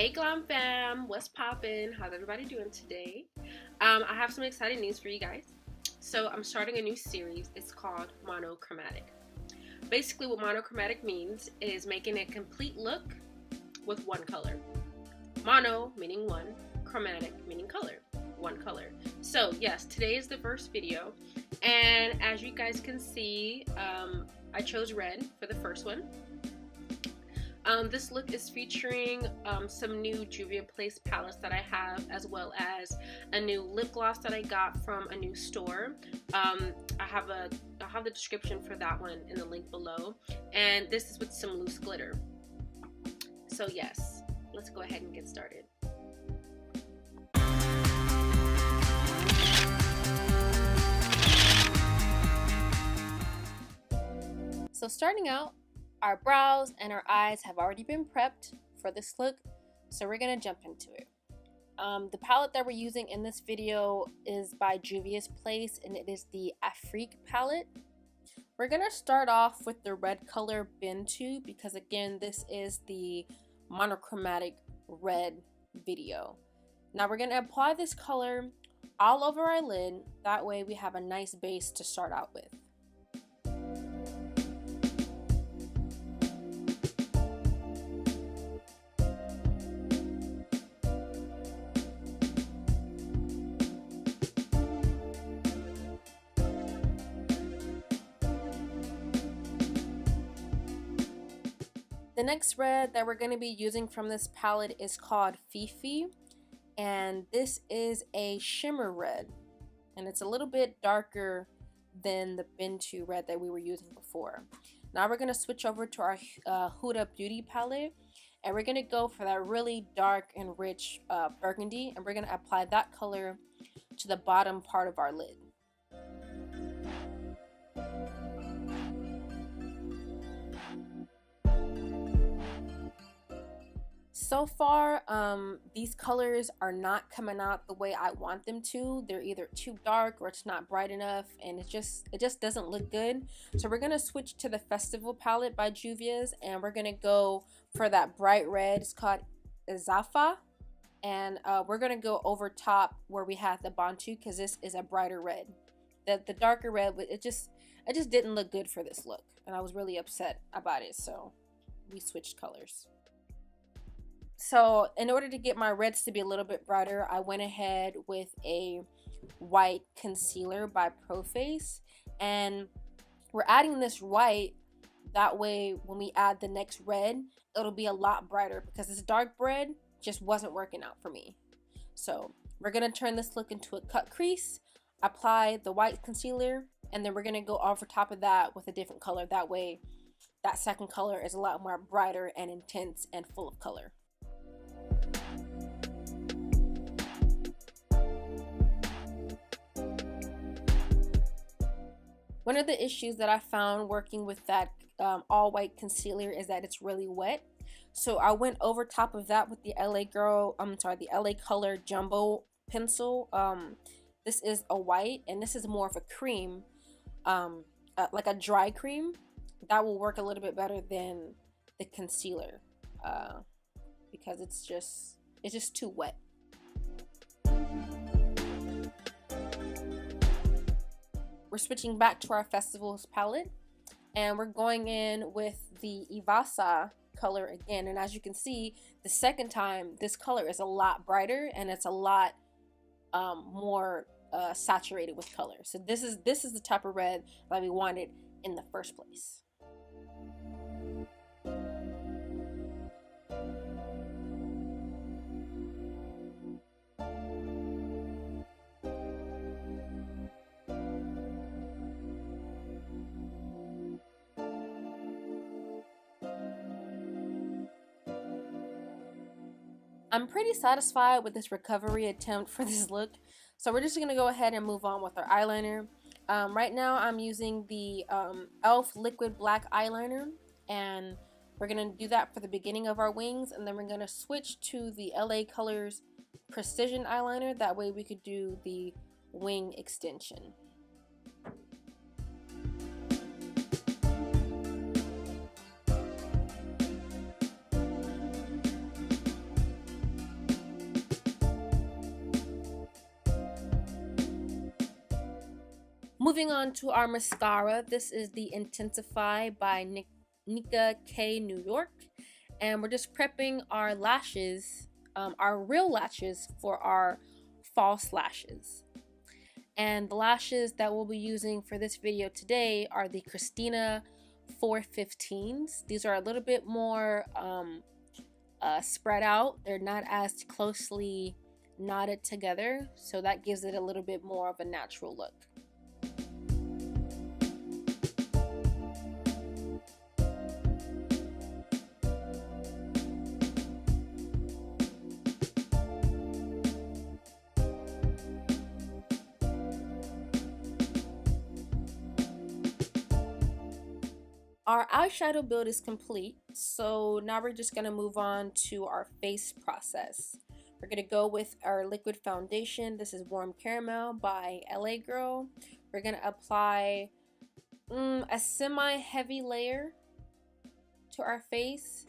Hey Glam fam, what's poppin'? How's everybody doing today? I have some exciting news for you guys. So I'm starting a new series. It's called MonoChromatic. Basically what monochromatic means is making a complete look with one color. Mono meaning one, chromatic meaning color, one color. So yes, today is the first video, and as you guys can see, I chose red for the first one. This look is featuring some new Juvia Place palettes that I have, as well as a new lip gloss that I got from a new store. I'll have the description for that one in the link below, and this is with some loose glitter. So yes, let's go ahead and get started. So starting out, our brows and our eyes have already been prepped for this look, so we're gonna jump into it. The palette that we're using in this video is by Juvia's Place, and it is the Afrique palette. We're gonna start off with the red color Bintu because again, this is the monochromatic red video. Now we're gonna apply this color all over our lid, that way we have a nice base to start out with. The next red that we're going to be using from this palette is called Fifi, and this is a shimmer red, and it's a little bit darker than the Bintu red that we were using before. Now we're going to switch over to our Huda Beauty palette, and we're going to go for that really dark and rich burgundy, and we're going to apply that color to the bottom part of our lid. So far, these colors are not coming out the way I want them to. They're either too dark or it's not bright enough, and it just doesn't look good. So we're gonna switch to the Festival palette by Juvia's, and we're gonna go for that bright red. It's called Intenseif-Eye, and we're gonna go over top where we have the Bantu because this is a brighter red. The darker red, it just didn't look good for this look, and I was really upset about it. So we switched colors. So in order to get my reds to be a little bit brighter, I went ahead with a white concealer by Proface, and we're adding this white, that way when we add the next red, it'll be a lot brighter because this dark red just wasn't working out for me. So we're going to turn this look into a cut crease, apply the white concealer, and then we're going to go over top of that with a different color. That way that second color is a lot more brighter and intense and full of color. One of the issues that I found working with that all white concealer is that it's really wet. So I went over top of that with the the LA Color Jumbo pencil. This is a white, and this is more of a cream, like a dry cream. That will work a little bit better than the concealer because it's just too wet. We're switching back to our Festivals palette, and we're going in with the M.A.C color again. And as you can see, the second time, this color is a lot brighter and it's a lot more saturated with color. So this is the type of red that we wanted in the first place. I'm pretty satisfied with this recovery attempt for this look, so we're just going to go ahead and move on with our eyeliner. Right now I'm using the e.l.f. liquid black eyeliner, and we're going to do that for the beginning of our wings, and then we're going to switch to the LA Colors Precision eyeliner. That way we could do the wing extension. Moving on to our mascara. This is the Intenseif-Eye by Nika K New York. And we're just prepping our lashes, our real lashes for our false lashes. And the lashes that we'll be using for this video today are the Christina 415s. These are a little bit more spread out. They're not as closely knotted together, so that gives it a little bit more of a natural look. Our eyeshadow build is complete, so now we're just going to move on to our face process. We're going to go with our liquid foundation. This is Warm Caramel by LA Girl. We're going to apply a semi-heavy layer to our face,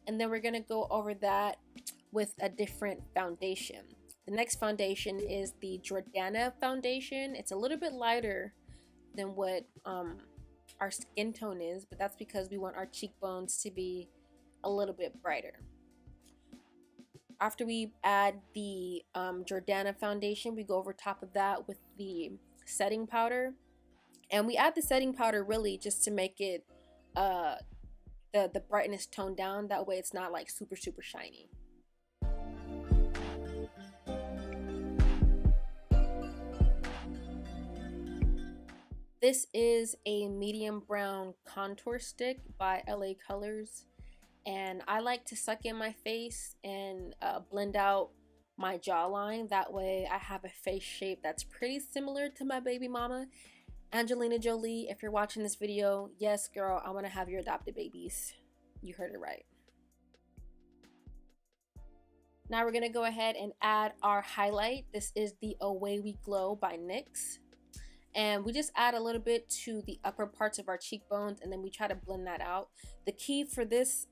and then we're going to go over that with a different foundation. The next foundation is the Jordana foundation. It's a little bit lighter than what our skin tone is, but that's because we want our cheekbones to be a little bit brighter. After we add the Jordana foundation, we go over top of that with the setting powder, and we add the setting powder really just to make it the brightness toned down. That way it's not like super shiny. This is a medium brown contour stick by LA Colors, and I like to suck in my face and blend out my jawline. That way I have a face shape that's pretty similar to my baby mama, Angelina Jolie. If you're watching this video, yes girl, I want to have your adopted babies. You heard it right. Now we're going to go ahead and add our highlight. This is the Away We Glow by NYX. And we just add a little bit to the upper parts of our cheekbones, and then we try to blend that out. The key for this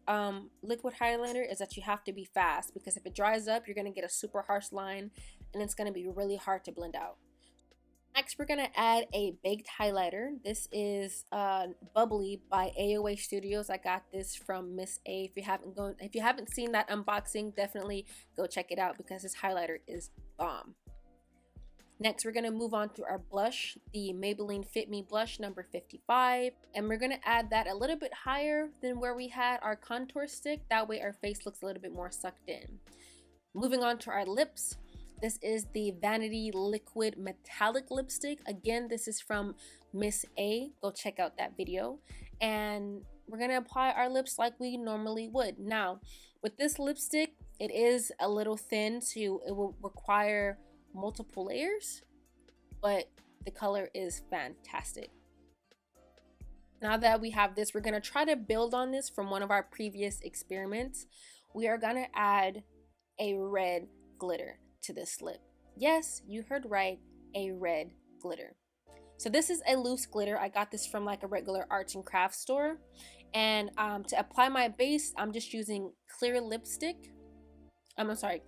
liquid highlighter is that you have to be fast, because if it dries up, you're going to get a super harsh line, and it's going to be really hard to blend out. Next, we're going to add a baked highlighter. This is Bubbly by AOA Studios. I got this from M.A.C. If you haven't seen that unboxing, definitely go check it out, because this highlighter is bomb. Next, we're going to move on to our blush, the Maybelline Fit Me blush number 55. And we're going to add that a little bit higher than where we had our contour stick. That way our face looks a little bit more sucked in. Moving on to our lips. This is the Vanity Liquid Metallic Lipstick. Again, this is from M.A.C. Go check out that video. And we're going to apply our lips like we normally would. Now, with this lipstick, it is a little thin, so it will require multiple layers, but the color is fantastic. Now that we have this, we're going to try to build on this from one of our previous experiments. We are going to add a red glitter to this lip. Yes, you heard right, a red glitter. So this is a loose glitter. I got this from like a regular arts and crafts store. And to apply my base, I'm just using clear lipstick.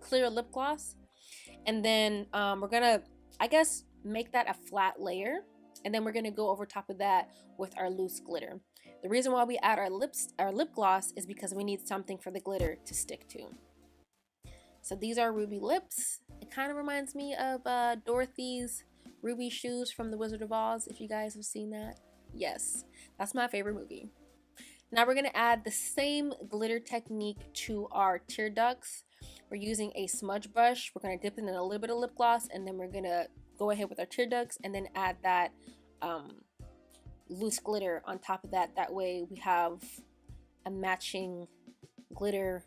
Clear lip gloss. And then we're gonna, I guess, make that a flat layer, and then we're gonna go over top of that with our loose glitter. The reason why we add our lip gloss is because we need something for the glitter to stick to. So these are ruby lips. It kind of reminds me of Dorothy's ruby shoes from The Wizard of Oz, if you guys have seen that. Yes, that's my favorite movie. Now we're gonna add the same glitter technique to our tear ducts. We're using a smudge brush. We're going to dip it in a little bit of lip gloss, and then we're going to go ahead with our tear ducts and then add that loose glitter on top of that. That way we have a matching glitter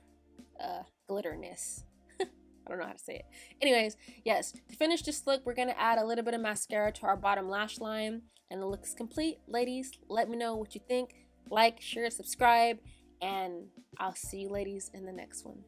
glitterness. I don't know how to say it. Anyways, yes, to finish this look, we're going to add a little bit of mascara to our bottom lash line, and the look is complete. Ladies, let me know what you think. Like, share, subscribe, and I'll see you ladies in the next one.